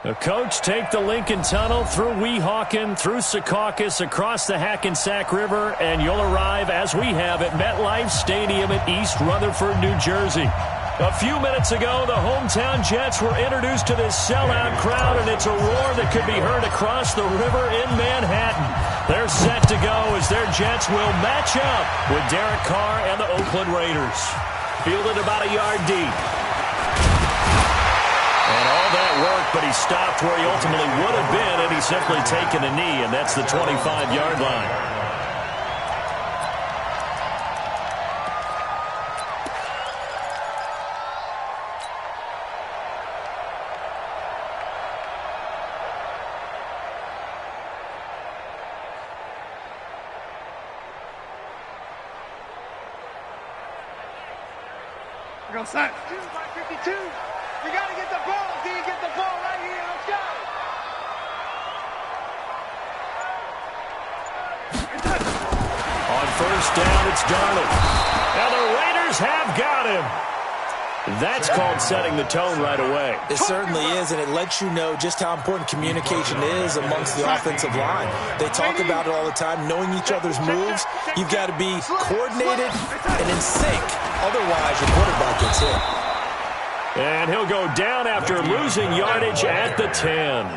The coach take the Lincoln Tunnel through Weehawken, through Secaucus, across the Hackensack River, and you'll arrive, as we have, at MetLife Stadium in East Rutherford, New Jersey. A few minutes ago, the hometown Jets were introduced to this sellout crowd, and it's a roar that could be heard across the river in Manhattan. They're set to go as their Jets will match up with Derek Carr and the Oakland Raiders. Fielded about a yard deep. And all that work, but he stopped where he ultimately would have been had he simply taken a knee, and that's the 25-yard line. Go set. 52. You got to get the ball. Do you get the ball right here? Let's go. On first down, it's Darnold. Now the Raiders have got him. That's called setting the tone right away. It certainly is, and it lets you know just how important communication is amongst the offensive line. They talk about it all the time, knowing each other's moves. You've got to be coordinated and in sync. Otherwise, your quarterback gets hit. And he'll go down after losing yardage at the 10.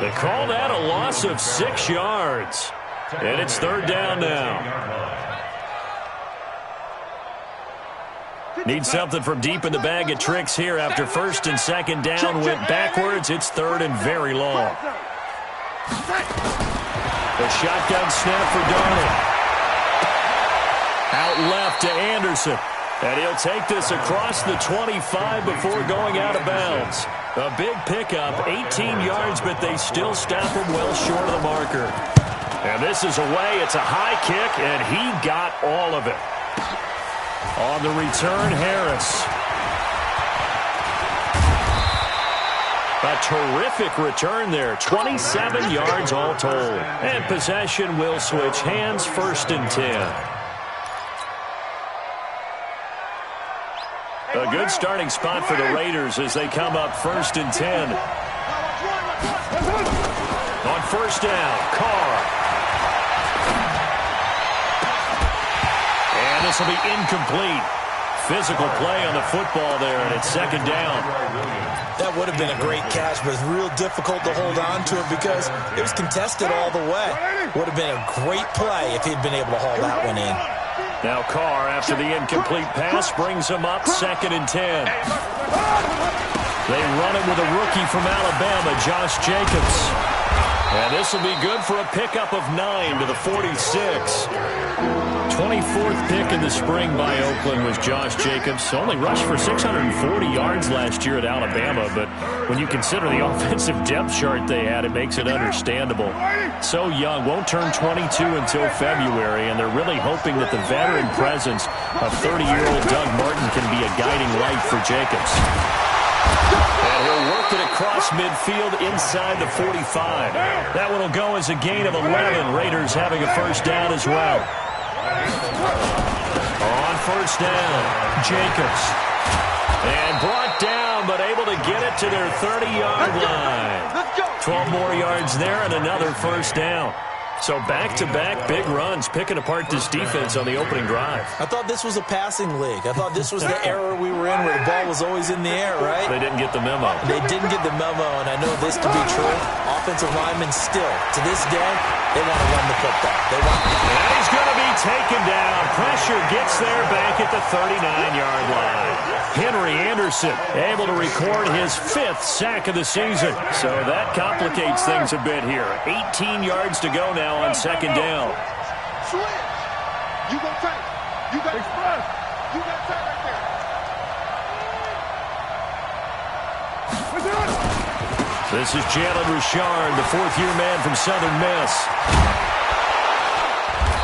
They call that a loss of 6 yards. And it's third down now. Need something from deep in the bag of tricks here after first and second down went backwards. It's third and very long. The shotgun snap for Darnold. Out left to Anderson. And he'll take this across the 25 before going out of bounds. A big pickup, 18 yards, but they still stop him well short of the marker. And this is away. It's a high kick, and he got all of it. On the return, Harris. A terrific return there. 27 yards all told. And possession will switch hands, first and 10. A good starting spot for the Raiders as they come up first and 10. On first down, Carr. And this will be incomplete. Physical play on the football there, and it's second down. That would have been a great catch, but it's real difficult to hold on to it because it was contested all the way. Would have been a great play if he'd been able to haul that one in. Now Carr, after the incomplete pass, brings him up second and 10. They run it with a rookie from Alabama, Josh Jacobs. And this will be good for a pickup of 9 to the 46. 24th pick in the spring by Oakland was Josh Jacobs. Only rushed for 640 yards last year at Alabama, but when you consider the offensive depth chart they had, it makes it understandable. So young, won't turn 22 until February, and they're really hoping that the veteran presence of 30-year-old Doug Martin can be a guiding light for Jacobs. And he'll work it across midfield inside the 45. That one will go as a gain of 11. Raiders having a first down as well. On first down, Jacobs. And brought down, but able to get it to their 30-yard line. 12 more yards there and another first down. So back-to-back big runs, picking apart this defense on the opening drive. I thought this was a passing league. I thought this was the era we were in where the ball was always in the air, right? They didn't get the memo. They didn't get the memo, and I know this to be true. Offensive linemen still, to this day, they want to run the football. And he's going to be taken down. Pressure gets there back at the 39-yard line. Henry Anderson able to record his 5th sack of the season. So that complicates things a bit here. 18 yards to go now on second down. Switch. You go tight. You got express. You got tight right there. This is Jalen Richard, the 4th-year man from Southern Miss.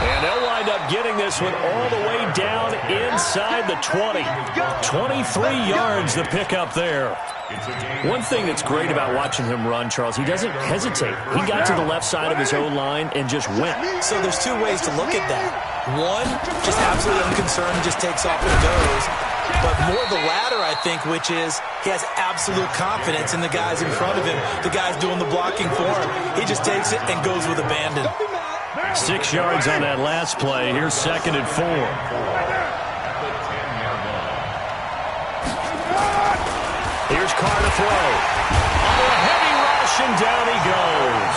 And they'll wind up getting this one all the way down inside the 20. 23 yards the pickup there. One thing that's great about watching him run, Charles, he doesn't hesitate. He got to the left side of his own line and just went. So there's two ways to look at that. One, just absolutely unconcerned, just takes off and goes. but more the latter, I think, which is he has absolute confidence in the guys in front of him, the guys doing the blocking for him. He just takes it and goes with abandon. 6 yards on that last play. Here's 2nd and 4. Here's Carr to throw. Oh, a heavy rush, and down he goes.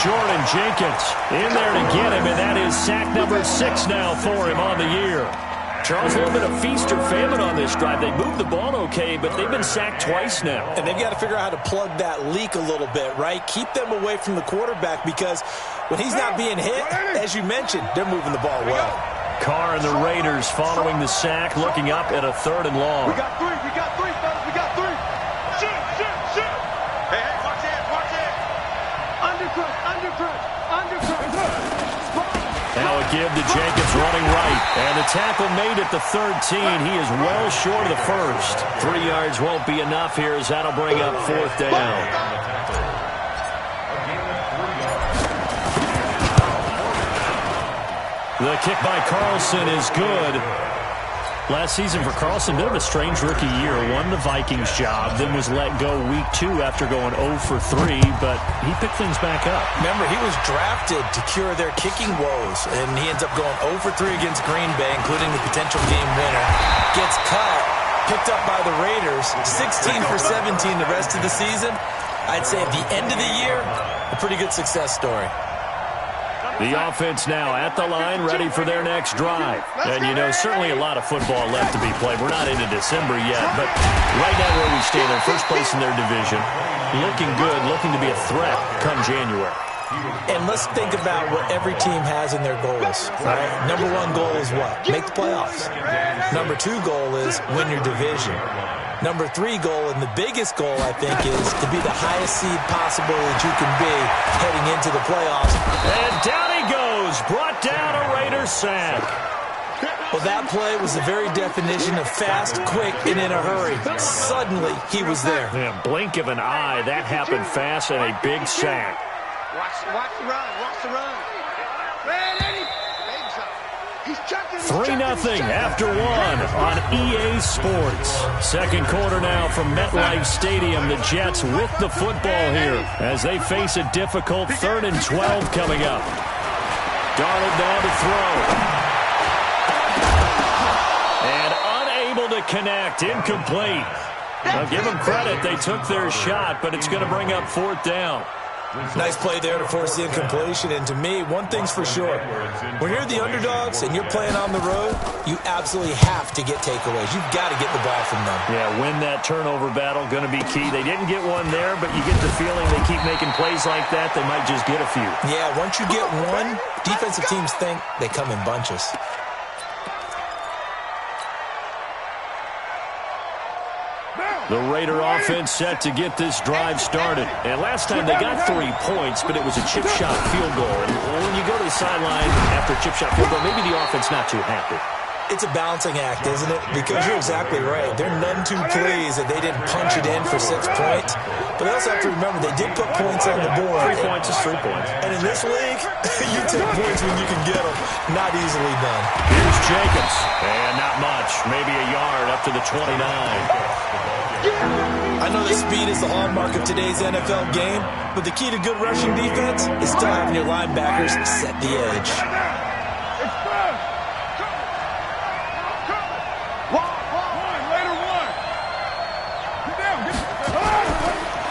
Jordan Jenkins in there to get him, and that is sack number 6 now for him on the year. Charles, a little bit of feast or famine on this drive. They moved the ball okay, but they've been sacked twice now. And they've got to figure out how to plug that leak a little bit, right? Keep them away from the quarterback, because when he's not being hit, as you mentioned, they're moving the ball well. Carr and the Raiders following the sack, looking up at a 3rd and long. We got 3, fellas, we got 3. Shoot. Hey, watch it. Undercrunch. Now a give to Jenkins running right. And the tackle made at the 13. He is well short of the first. 3 yards won't be enough here, as that'll bring up 4th down. The kick by Carlson is good. Last season for Carlson, bit of a strange rookie year. Won the Vikings job, then was let go week 2 after going 0 for 3, but he picked things back up. Remember, he was drafted to cure their kicking woes, and he ends up going 0 for 3 against Green Bay, including the potential game winner. Gets cut, picked up by the Raiders, 16 for 17 the rest of the season. I'd say at the end of the year, a pretty good success story. The offense now at the line, ready for their next drive. And, you know, certainly a lot of football left to be played. We're not into December yet, but right now where we stand, in first place in their division, looking good, looking to be a threat come January. And let's think about what every team has in their goals, right? Number 1 goal is what? Make the playoffs. Number 2 goal is win your division. Number 3 goal, and the biggest goal, I think, is to be the highest seed possible that you can be heading into the playoffs. And down he goes, brought down a Raiders sack. Well, that play was the very definition of fast, quick, and in a hurry. Suddenly, he was there. Yeah, blink of an eye, that happened fast, and a big sack. Watch the run. Man, 3-0 after 1 on EA Sports. Second quarter now from MetLife Stadium. The Jets with the football here as they face a difficult 3rd and 12 coming up. Darnold down to throw. And unable to connect. Incomplete. Now give them credit. They took their shot, but it's going to bring up 4th down. Nice play there to force the incompletion. And to me, one thing's for sure. When you're the underdogs and you're playing on the road, you absolutely have to get takeaways. You've got to get the ball from them. Yeah, win that turnover battle, going to be key. They didn't get one there, but you get the feeling they keep making plays like that, they might just get a few. Yeah, once you get one, defensive teams think they come in bunches. The Raider offense set to get this drive started. And last time they got 3 points, but it was a chip shot field goal. And when you go to the sideline after a chip shot field goal, maybe the offense not too happy. It's a balancing act, isn't it? Because you're exactly right. They're none too pleased that they didn't punch it in for 6 points. But they also have to remember they did put points on the board. 3 points is 3 points. And in this league, you take points when you can get them. Not easily done. Here's Jacobs. And not much. Maybe a yard up to the 29. I know that speed is the hallmark of today's NFL game, but the key to good rushing defense is still having your linebackers set the edge.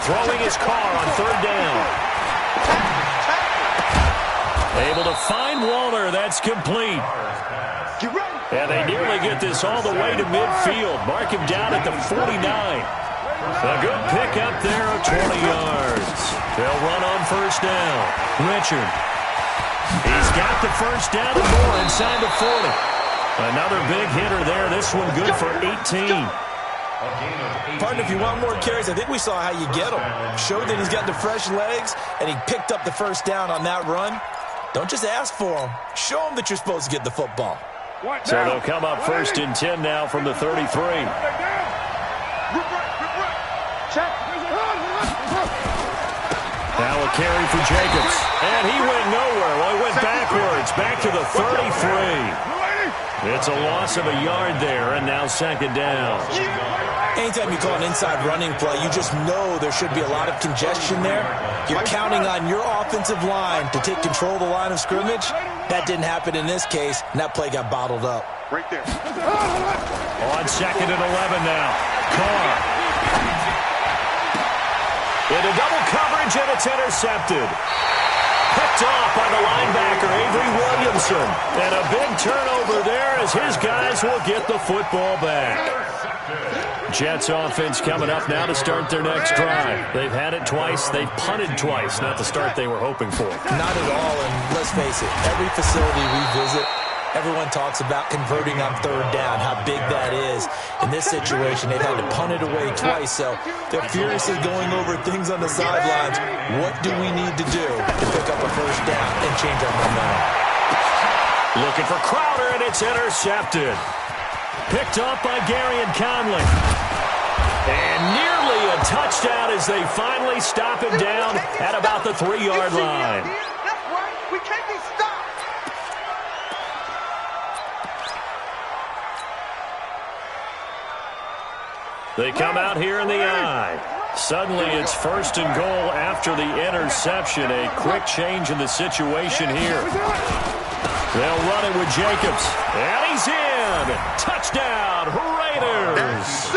Throwing his Carr on 3rd down. Able to find Waller. That's complete. And they nearly get this all the way to midfield. Mark him down at the 49. A good pickup there of 20 yards. They'll run on 1st down. Richard. He's got the 1st down and more inside the 40. Another big hitter there. This one good for 18. Partner, if you want more carries, I think we saw how you get them. Showed that he's got the fresh legs, and he picked up the 1st down on that run. Don't just ask for them. Show them that you're supposed to get the football. So they'll come up 1st and 10 now from the 33. Now a carry for Jacobs. And he went nowhere. Well, he went backwards. Back to the 33. It's a loss of a yard there, and now second down. Anytime you call an inside running play, you just know there should be a lot of congestion there. You're counting on your offensive line to take control of the line of scrimmage. That didn't happen in this case, and that play got bottled up. Right there. On second and 11 now. Carr. Into double coverage, and it's intercepted. Picked off by the linebacker, Avery Williamson. And a big turnover there as his guys will get the football back. Jets offense coming up now to start their next drive. They've had it twice. They've punted twice. Not the start they were hoping for. Not at all, and let's face it, every facility we visit, everyone talks about converting on third down, how big that is. In this situation, they've had to punt it away twice, so they're furiously going over things on the sidelines. What do we need to do to pick up a first down and change our momentum? Looking for Crowder, and it's intercepted. Picked up by Gary and Conley. And nearly a touchdown as they finally stop him down at about the 3-yard line. That's right. We can't be stopped. They come out here in the eye. Suddenly it's first and goal after the interception. A quick change in the situation here. They'll run it with Jacobs. And he's in. Touchdown, Raiders.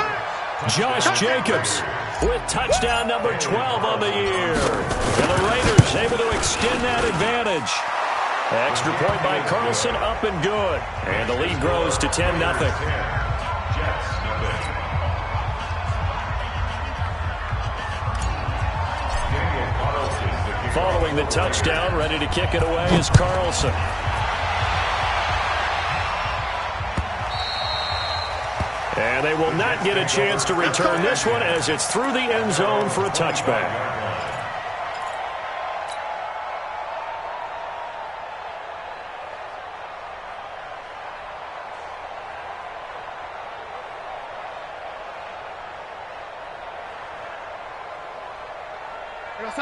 Josh Jacobs with touchdown number 12 on the year. And the Raiders able to extend that advantage. Extra point by Carlson, up and good. And the lead grows to 10-0. Following the touchdown, ready to kick it away is Carlson. And they will not get a chance to return this one as it's through the end zone for a touchback.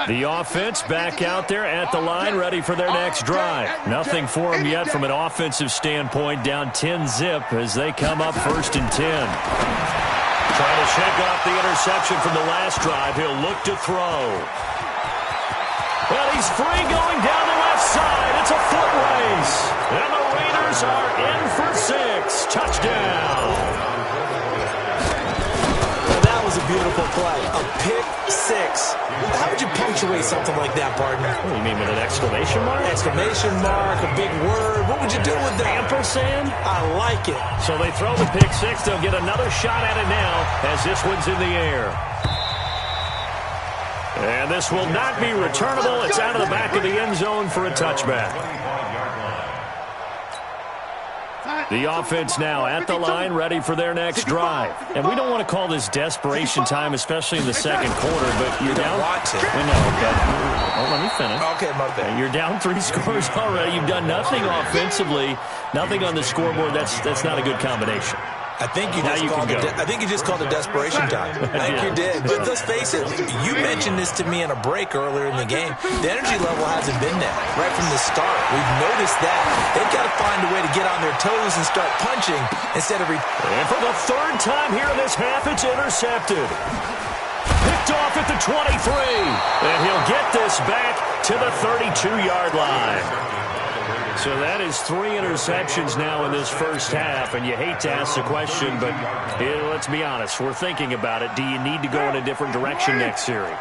The offense back out there at the line, ready for their next drive. Nothing for them yet from an offensive standpoint, down 10-zip as they come up 1st and 10. Trying to shake off the interception from the last drive. He'll look to throw. Well, he's free going down the left side. It's a foot race. And the Raiders are in for 6. Touchdown. A beautiful play, a pick 6. How would you punctuate something like that, partner? What do you mean, with an exclamation mark? Exclamation mark, a big word. What would you do with that? Ampersand? I like it. So they throw the pick 6. They'll get another shot at it now as this one's in the air. And this will not be returnable. It's out of the back of the end zone for a touchback. The offense now at the line, ready for their next drive. And we don't want to call this desperation time, especially in the second quarter, but you're down. I know, but let me finish. Okay, my bad. You're down 3 scores already. You've done nothing offensively, nothing on the scoreboard. That's not a good combination. I think you just called it desperation time. I think you did. But let's face it, you mentioned this to me in a break earlier in the game. The energy level hasn't been there right from the start. We've noticed that. They've got to find a way to get on their toes and start punching instead of... And for the 3rd time here in this half, it's intercepted. Picked off at the 23. And he'll get this back to the 32-yard line. So that is 3 interceptions now in this first half, and you hate to ask the question, but let's be honest, we're thinking about it. Do you need to go in a different direction next series?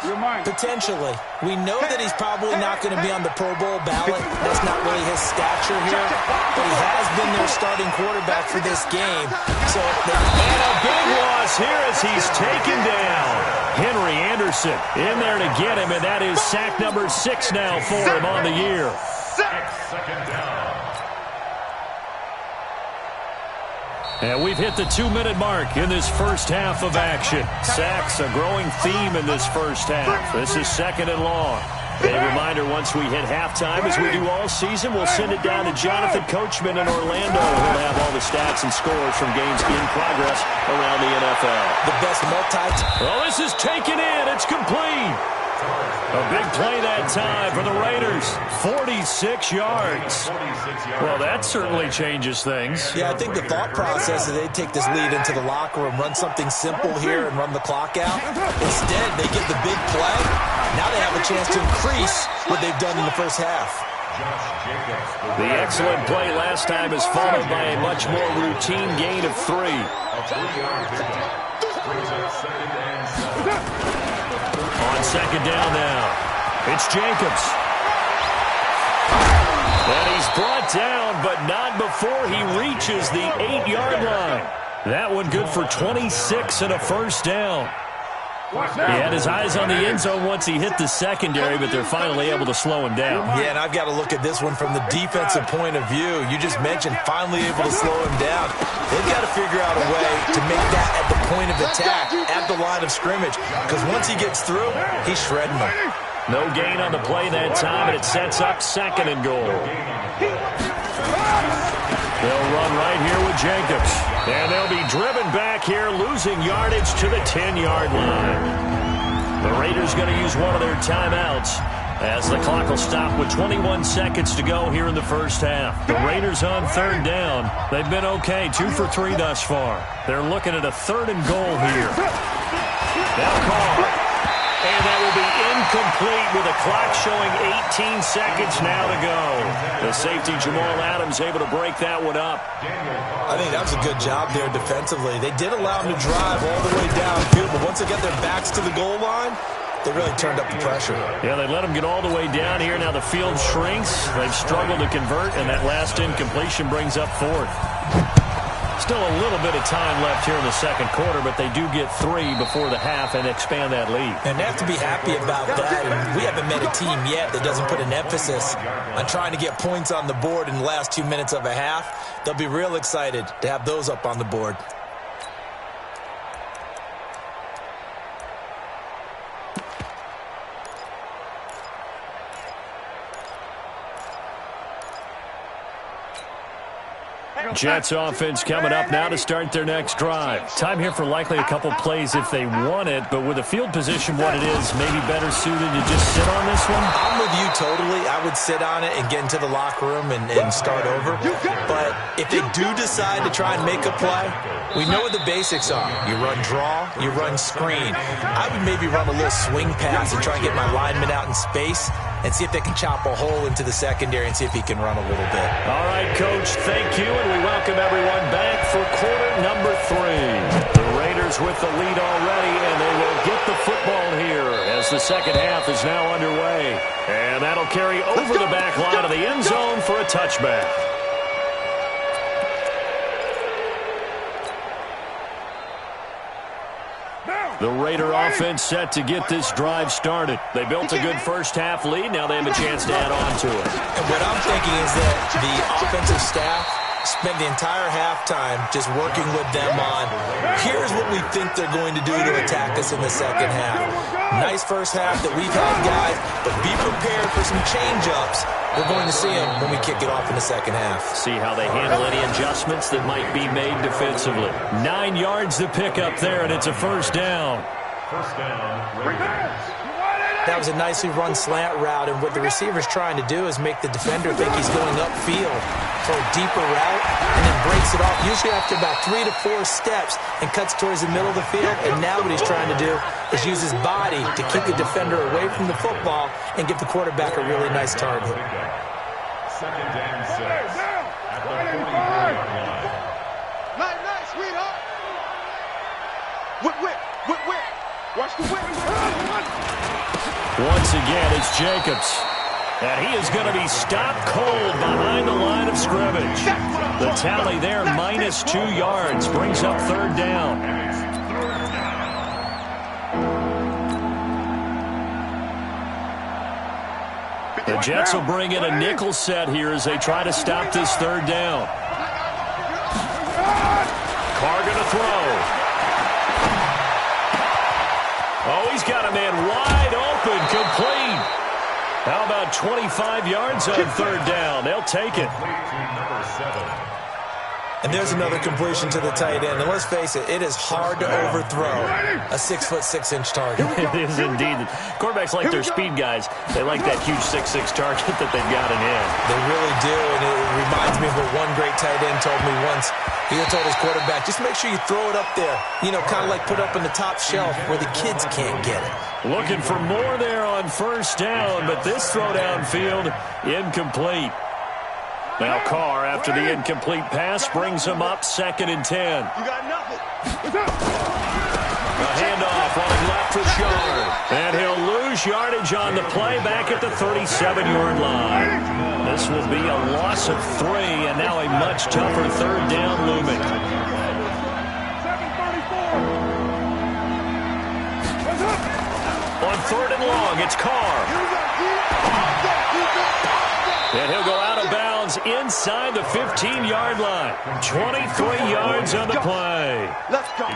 Potentially. We know that he's probably not going to be on the Pro Bowl ballot. That's not really his stature here, but he has been their starting quarterback for this game. And a big loss here as he's taken down. Henry Anderson in there to get him, and that is sack number 6 now for him on the year. Second down. And we've hit the 2-minute mark in this first half of action. Sacks, a growing theme in this first half. This is 2nd and long. A reminder, once we hit halftime, as we do all season, we'll send it down to Jonathan Coachman in Orlando, who'll have all the stats and scores from games in progress around the NFL. The best multi... Well, this is taken in. It's complete. A big play that time for the Raiders. 46 yards. Well, that certainly changes things. Yeah, I think the thought process is they take this lead into the locker room, run something simple here and run the clock out. Instead, they get the big play. Now they have a chance to increase what they've done in the first half. The excellent play last time is followed by a much more routine gain of 3. On second down now, it's Jacobs. And he's brought down, but not before he reaches the 8-yard line. That one good for 26 and a first down. He had his eyes on the end zone once he hit the secondary, but they're finally able to slow him down. Yeah, and I've got to look at this one from the defensive point of view. You just mentioned finally able to slow him down. They've got to figure out a way to make that at the point of attack, at the line of scrimmage, because once he gets through, he's shredding them. No gain on the play that time, and it sets up second and goal. They'll run right here with Jacobs. And they'll be driven back here, losing yardage to the 10-yard line. The Raiders going to use one of their timeouts as the clock will stop with 21 seconds to go here in the first half. The Raiders on third down. They've been okay, 2 for 3 thus far. They're looking at a third and goal here. Now Carr. And that will be incomplete with a clock showing 18 seconds now to go. The safety, Jamal Adams, able to break that one up. I think that was a good job there defensively. They did allow him to drive all the way downfield, but once they got their backs to the goal line, they really turned up the pressure. Yeah, they let him get all the way down here. Now the field shrinks. They've struggled to convert, and that last incompletion brings up fourth. Still a little bit of time left here in the second quarter, but they do get 3 before the half and expand that lead. And they have to be happy about that. And we haven't met a team yet that doesn't put an emphasis on trying to get points on the board in the last 2 minutes of a half. They'll be real excited to have those up on the board. Jets offense coming up now to start their next drive. Time here for likely a couple plays if they want it, but with the field position what it is, maybe better suited to just sit on this one? I'm with you totally. I would sit on it and get into the locker room and start over. But if they do decide to try and make a play, we know what the basics are. You run draw, you run screen. I would maybe run a little swing pass and try and get my lineman out in space and see if they can chop a hole into the secondary and see if he can run a little bit. All right, Coach, thank you, and we welcome everyone back for quarter number 3. The Raiders with the lead already, and they will get the football here as the second half is now underway. And that'll carry over the back line of the end zone for a touchback. The Raider offense set to get this drive started. They built a good first half lead. Now they have a chance to add on to it. And what I'm thinking is that the offensive staff spent the entire halftime just working with them on, here's what we think they're going to do to attack us in the second half. Nice first half that we've had, guys, but be prepared for some change-ups. We're going to see them when we kick it off in the second half. See how they handle any adjustments that might be made defensively. 9 yards to pick up there, and it's a first down. First down, Raiders. That was a nicely run slant route, and what the receiver's trying to do is make the defender think he's going upfield for a deeper route, and then breaks it off, usually after about 3 to 4 steps, and cuts towards the middle of the field. And now what he's trying to do is use his body to keep the defender away from the football and give the quarterback a really nice target. Second and 6 at the 44-yard line. Nice, sweetheart. Whip. Watch the whip. Once again, it's Jacobs. And he is going to be stopped cold behind the line of scrimmage. The tally there, minus 2 yards, brings up third down. The Jets will bring in a nickel set here as they try to stop this third down. Carr going to throw. Oh, he's got a man wide open, complete. How about 25 yards on third down? They'll take it. And there's another completion to the tight end. And let's face it, it is hard to overthrow a 6'6" target. It is indeed. Quarterbacks like their speed guys. They like that huge 6'6" target that they've got in hand. They really do, and it reminds me of what one great tight end told me once. He told his quarterback, just make sure you throw it up there. You know, kind of like put up in the top shelf where the kids can't get it. Looking for more there on first down, but this throw downfield, incomplete. Now Carr, after the incomplete pass, brings him up 2nd and 10. You got nothing. A handoff running left for Shard. And he'll lose yardage on the play back at the 37-yard line. This will be a loss of 3, and now a much tougher 3rd down looming. On 3rd and long, it's Carr. And he'll go out of bounds inside the 15-yard line. 23 yards on the play. Let's go.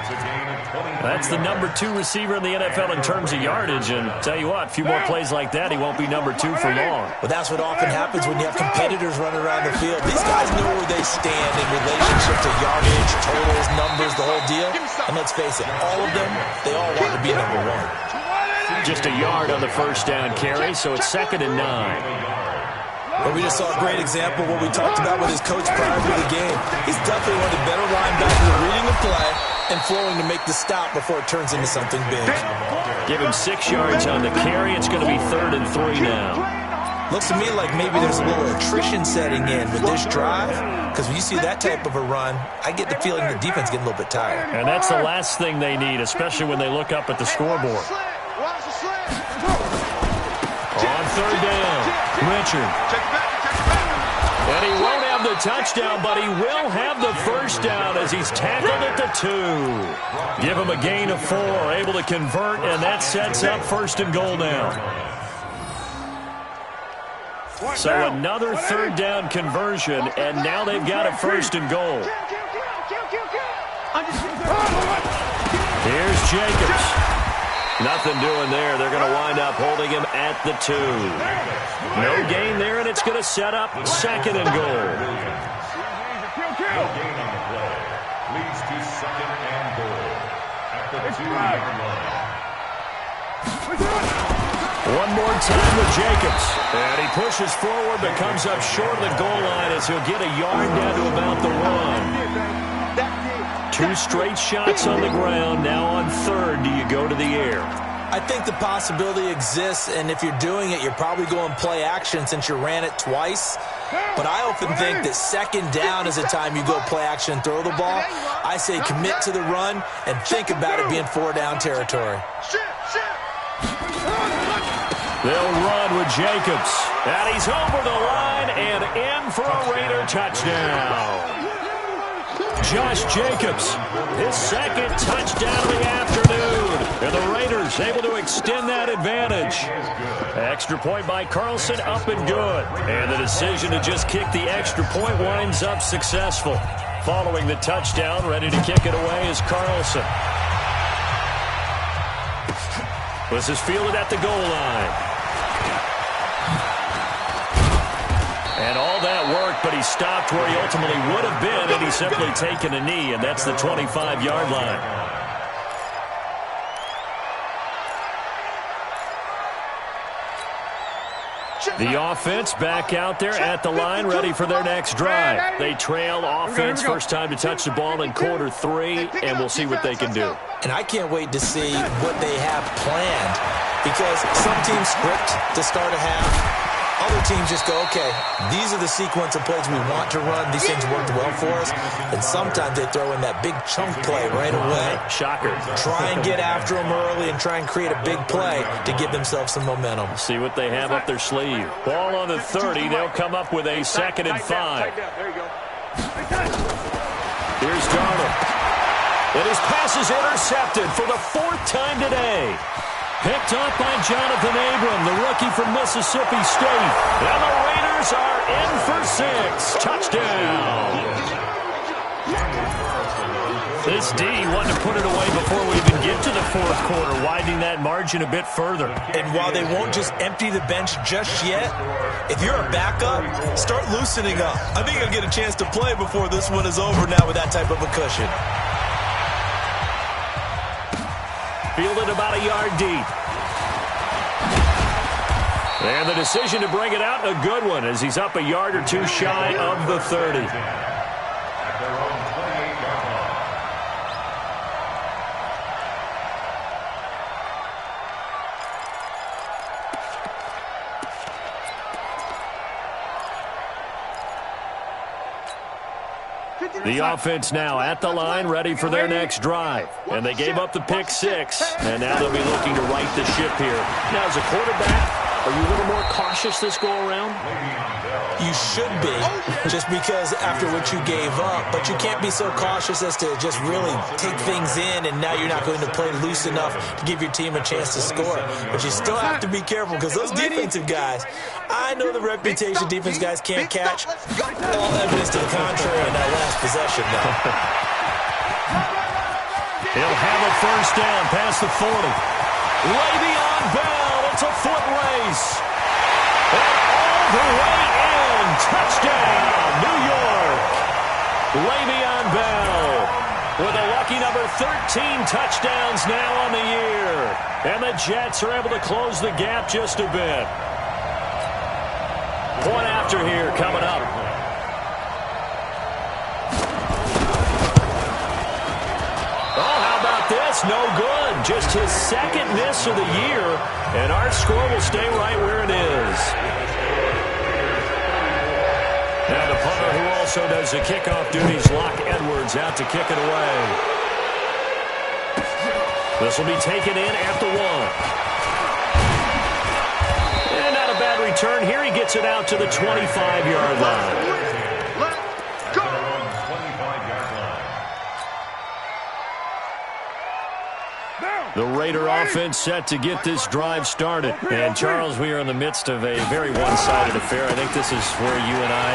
That's the number 2 receiver in the NFL in terms of yardage. And tell you what, a few more plays like that, he won't be number 2 for long. Well, that's what often happens when you have competitors running around the field. These guys know where they stand in relationship to yardage, totals, numbers, the whole deal. And let's face it, all of them, they all want to be number 1. Just a yard on the first down carry, so it's 2nd and 9. But we just saw a great example of what we talked about with his coach prior to the game. He's definitely one of the better linebackers reading the play and flowing to make the stop before it turns into something big. Give him 6 yards on the carry. It's going to be 3rd and 3 now. Looks to me like maybe there's a little attrition setting in with this drive, because when you see that type of a run, I get the feeling the defense getting a little bit tired. And that's the last thing they need, especially when they look up at the scoreboard. On 3rd down, Richard. And he won't have the touchdown, but he will have the first down as he's tackled at the 2. Give him a gain of 4, able to convert, and that sets up 1st and goal now. So another 3rd down conversion, and now they've got a 1st and goal. Here's Jacobs. Nothing doing there. They're going to wind up holding him at the 2. No gain there, and it's going to set up 2nd and goal. No gain on the play. Leads to 2nd and goal at the 2-yard line. One more time with Jacobs. And he pushes forward, but comes up short of the goal line as he'll get a yard down to about the 1. 2 straight shots on the ground. Now on 3rd, do you go to the air? I think the possibility exists, and if you're doing it, you're probably going play action since you ran it twice. But I often think that 2nd down is the time you go play action and throw the ball. I say commit to the run and think about it being 4-down territory. They'll run with Jacobs. And he's over the line and in for a Raider touchdown. Josh Jacobs, his 2nd touchdown of the afternoon. And the Raiders able to extend that advantage. Extra point by Carlson, up and good. And the decision to just kick the extra point winds up successful. Following the touchdown, ready to kick it away is Carlson. This is fielded at the goal line. And all that worked, but he stopped where he ultimately would have been, and he's simply taken a knee, and that's the 25-yard line. The offense back out there at the line, ready for their next drive. They trail offense, first time to touch the ball in quarter 3, and we'll see what they can do. And I can't wait to see what they have planned, because some teams script to start a half. Other teams just go, okay, these are the sequence of plays we want to run. These things worked well for us. And sometimes they throw in that big chunk play right away. Shocker. Try and get after them early and try and create a big play to give themselves some momentum. See what they have up their sleeve. Ball on the 30. They'll come up with a 2nd and 5. Here's Darnold. And his pass is intercepted for the 4th time today. Picked up by Jonathan Abram, the rookie from Mississippi State. And the Raiders are in for 6. Touchdown. This D wanted to put it away before we even get to the fourth quarter, widening that margin a bit further. And while they won't just empty the bench just yet, if you're a backup, start loosening up. I think you'll get a chance to play before this one is over now with that type of a cushion. Fielded about a yard deep. And the decision to bring it out, a good one, as he's up a yard or two shy of the 30. At their own 28-yard line. The offense now at the line, ready for their next drive. And they gave up the pick six, and now they'll be looking to right the ship here. Now, as a quarterback, are you a little more cautious this go-around? You should be, just because after what you gave up, but you can't be so cautious as to just really take things in, and now you're not going to play loose enough to give your team a chance to score. But you still have to be careful, because those defensive guys, I know the reputation defense guys can't catch. All evidence to the contrary in that last possession, though. He'll have a first down past the 40. Le'Veon Bell, it's a foot race. And all the way in, touchdown, New York. Le'Veon Bell with a lucky number 13 touchdowns now on the year. And the Jets are able to close the gap just a bit. Point after here coming up. Oh, how about this? No good. Just his second miss of the year, and our score will stay right where it is. Now the punter, who also does the kickoff duties, Locke Edwards, out to kick it away. This will be taken in at the 1. And not a bad return here. He gets it out to the 25-yard line. The Raider offense set to get this drive started. And, Charles, we are in the midst of a very one-sided affair. I think this is where you and I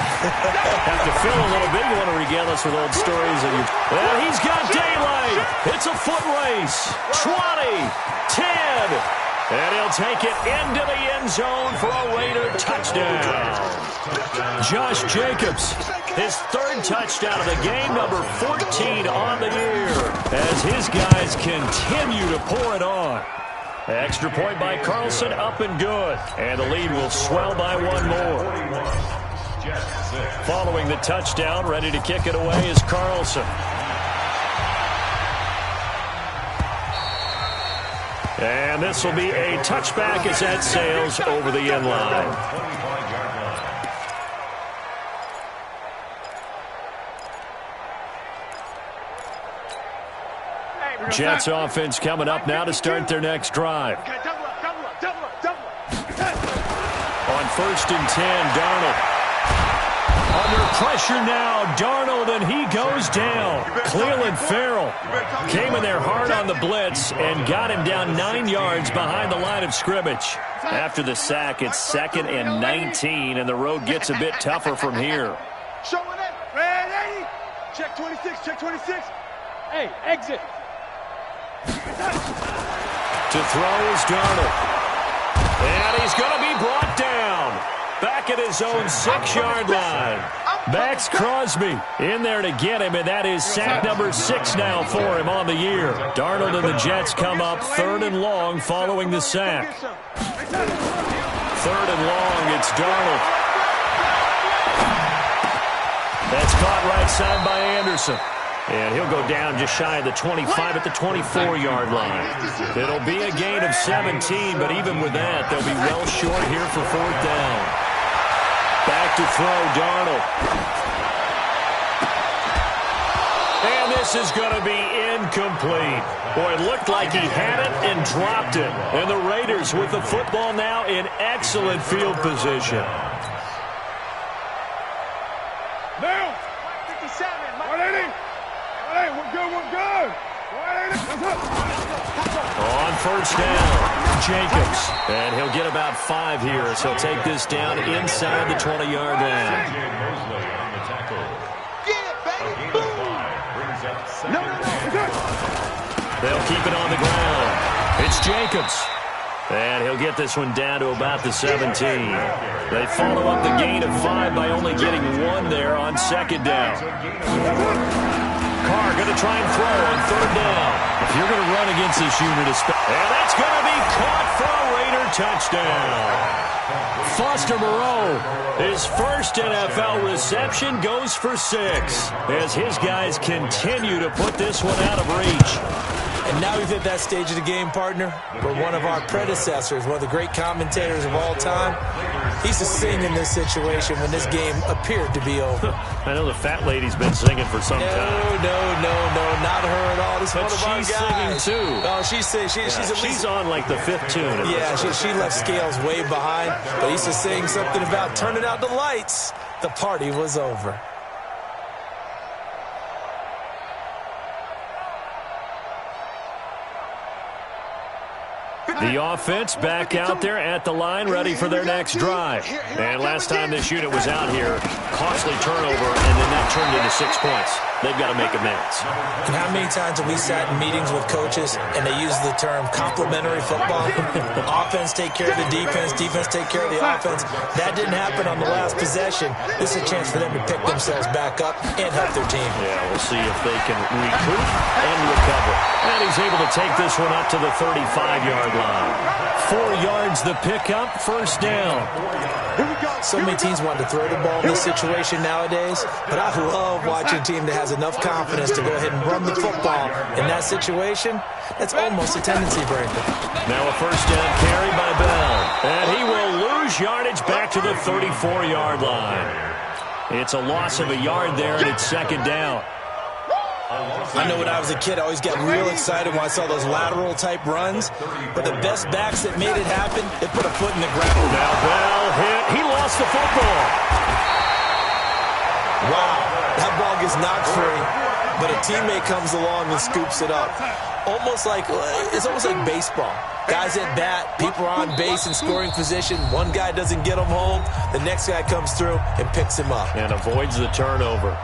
have to fill a little bit. You want to regale us with old stories of you. Well, he's got daylight. It's a foot race. 20, 10. And he'll take it into the end zone for a Raider touchdown. Josh Jacobs, his third touchdown of the game, number 14 on the year, as his guys continue to pour it on. Extra point by Carlson, up and good. And the lead will swell by one more. Following the touchdown, ready to kick it away is Carlson. And this will be a touchback as that sails over the end line. Jets offense coming up now to start their next drive. On 1st and 10, Darnold. Under pressure now, Darnold, and he goes down. Cleveland Farrell came in there hard on the blitz and got him down 9 yards behind the line of scrimmage. After the sack, it's 2nd and 19, and the road gets a bit tougher from here. Showing it. Ready? Check 26, check 26. Hey, exit. To throw is Darnold. And he's going to be brought down. Back at his own 6-yard line. Max Crosby in there to get him, and that is sack number 6 now for him on the year. Darnold and the Jets come up 3rd and long following the sack. 3rd and long, it's Darnold. That's caught right side by Anderson. And he'll go down just shy of the 25 at the 24-yard line. It'll be a gain of 17, but even with that, they'll be well short here for 4th down. Back to throw, Darnold. And this is going to be incomplete. Boy, it looked like he had it and dropped it. And the Raiders with the football now in excellent field position. Now, 57. 180. Hey, we're good, we're good. On 1st down, Jacobs. And he'll get about 5 here, so he'll take this down inside the 20-yard line. Get it, baby. Boom. No. They'll keep it on the ground. It's Jacobs. And he'll get this one down to about the 17. They follow up the gain of 5 by only getting 1 there on second down. Carr going to try and throw on third down. If you're going to run against this unit, and that's going to be caught for a Raider touchdown. Foster Moreau, his first NFL reception, goes for 6 as his guys continue to put this one out of reach. And now we've hit that stage of the game, partner, where one of our predecessors, one of the great commentators of all time, he's to sing in this situation when this game appeared to be over. I know the fat lady's been singing for some time. No, not her at all. This is one of our guys. She's singing too. Oh, she's on like the 5th tune. Yeah, she left Scales way behind, but he's just saying something about turning out the lights. The party was over. The offense back out there at the line, ready for their next drive. And last time this unit was out here, costly turnover, and then that turned into 6 points. They've got to make amends. And how many times have we sat in meetings with coaches and they use the term complementary football? Offense take care of the defense, defense take care of the offense. That didn't happen on the last possession. This is a chance for them to pick themselves back up and help their team. Yeah, we'll see if they can recoup and recover. And he's able to take this one up to the 35-yard line. 4 yards the pickup, first down. So many teams want to throw the ball in this situation nowadays, but I love watching a team that has enough confidence to go ahead and run the football in that situation. That's almost a tendency breaker. Now a first down carry by Bell, and he will lose yardage back to the 34-yard line. It's a loss of a yard there, and it's second down. I know when I was a kid, I always got real excited when I saw those lateral-type runs. But the best backs that made it happen, they put a foot in the ground. Now Bell hit. He lost the football. Wow, that ball gets knocked free, but a teammate comes along and scoops it up. It's almost like baseball. Guys at bat, people are on base in scoring position. One guy doesn't get him home. The next guy comes through and picks him up. And avoids the turnover.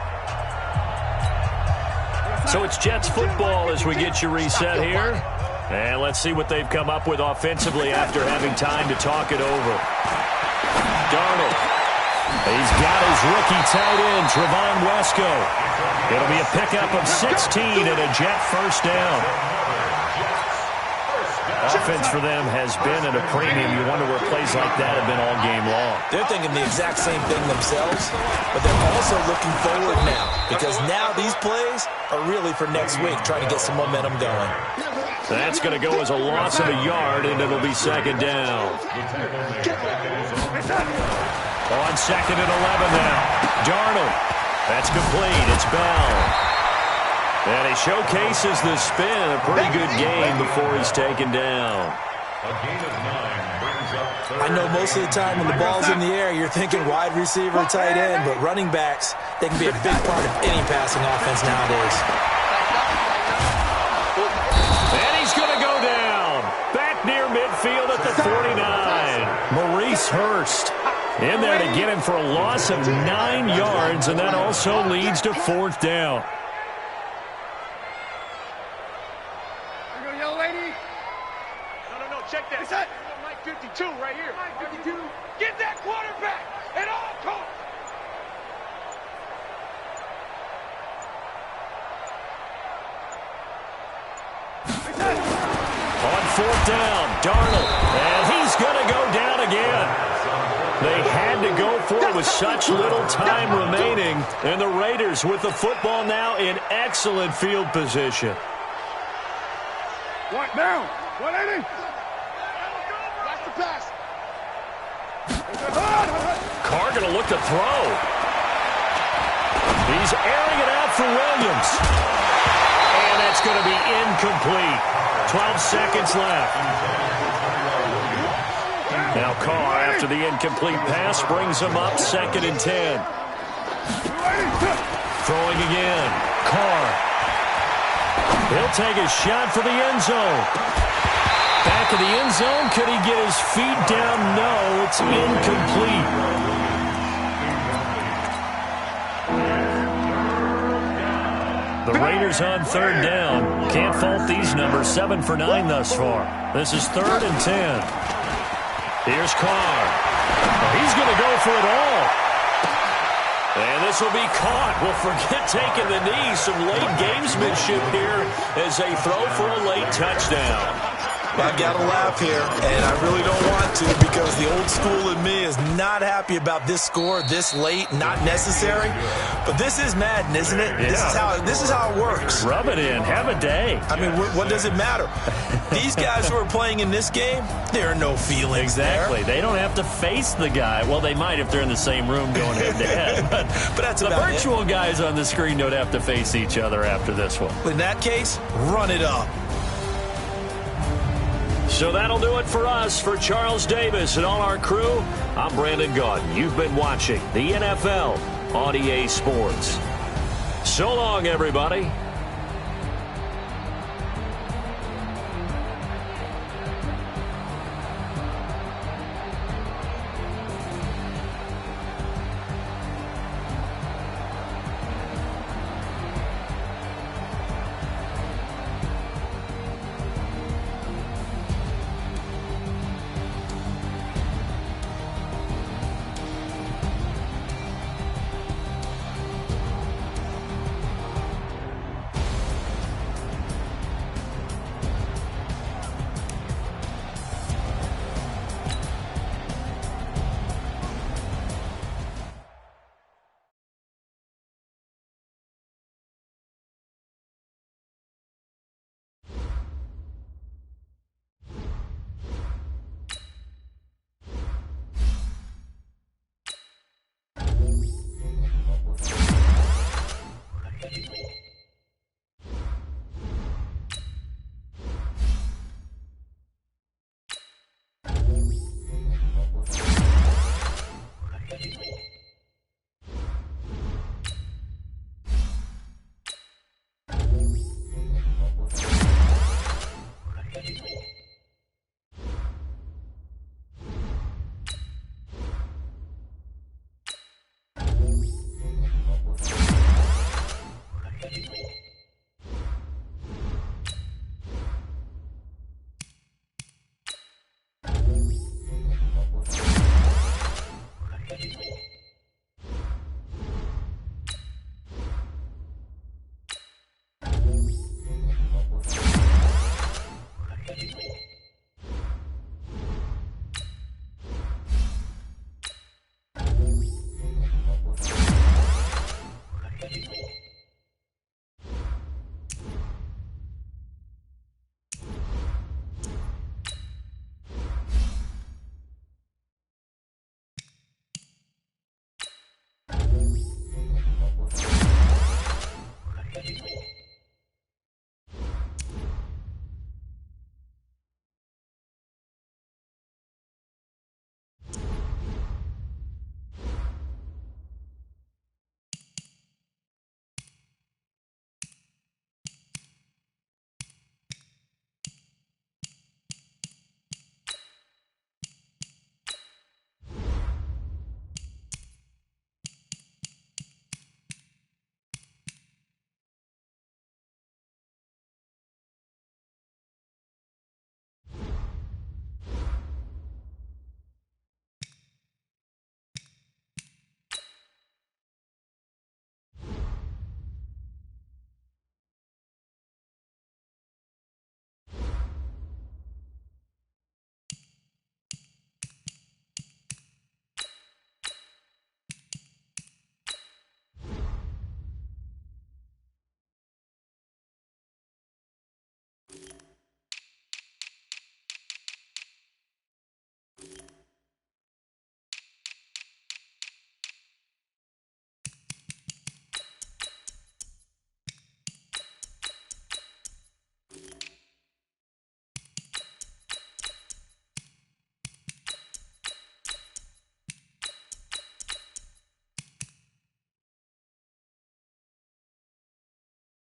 So it's Jets football as we get you reset here. And let's see what they've come up with offensively after having time to talk it over. Darnold. He's got his rookie tight end, Trevon Wesco. It'll be a pickup of 16 and a Jet first down. Offense for them has been at a premium. You wonder where plays like that have been all game long. They're thinking the exact same thing themselves, but they're also looking forward now because now these plays are really for next week, trying to get some momentum going. That's going to go as a loss of a yard, and it'll be second down. On second and 11 now. Darnold. That's complete. It's Bell. And he showcases the spin. A pretty good game before he's taken down. I know most of the time when the ball's in the air, you're thinking wide receiver, tight end, but running backs, they can be a big part of any passing offense nowadays. And he's going to go down. Back near midfield at the 49. Maurice Hurst in there to get him for a loss of 9 yards, and that also leads to fourth down. Check that. It's Mike 52 right here. Mike 52. Get that quarterback at all costs. On fourth down, Darnold. And he's going to go down again. They had to go for it with such little time remaining. And the Raiders with the football now in excellent field position. What now? 180. Pass. Carr going to look to throw. He's airing it out for Williams. And that's going to be incomplete. 12 seconds left. Now Carr, after the incomplete pass, brings him up second and 10. Throwing again. Carr. He'll take a shot for the end zone. Back of the end zone. Could he get his feet down? No, it's incomplete. The Raiders on third down. Can't fault these numbers. 7 for 9 thus far. This is 3rd and 10. Here's Carr. He's going to go for it all. And this will be caught. Well, forget taking the knee. Some late gamesmanship here as they throw for a late touchdown. I've got to laugh here, and I really don't want to because the old school in me is not happy about this score this late, not necessary. But this is Madden, isn't it? Yeah. This is how it works. Rub it in. Have a day. I mean, what does it matter? These guys who are playing in this game, there are no feelings Exactly. there. They don't have to face the guy. Well, they might if they're in the same room going head-to-head. But that's the about virtual guys on the screen don't have to face each other after this one. In that case, run it up. So that'll do it for us. For Charles Davis and all our crew, I'm Brandon Gaudin. You've been watching the NFL on EA Sports. So long, everybody.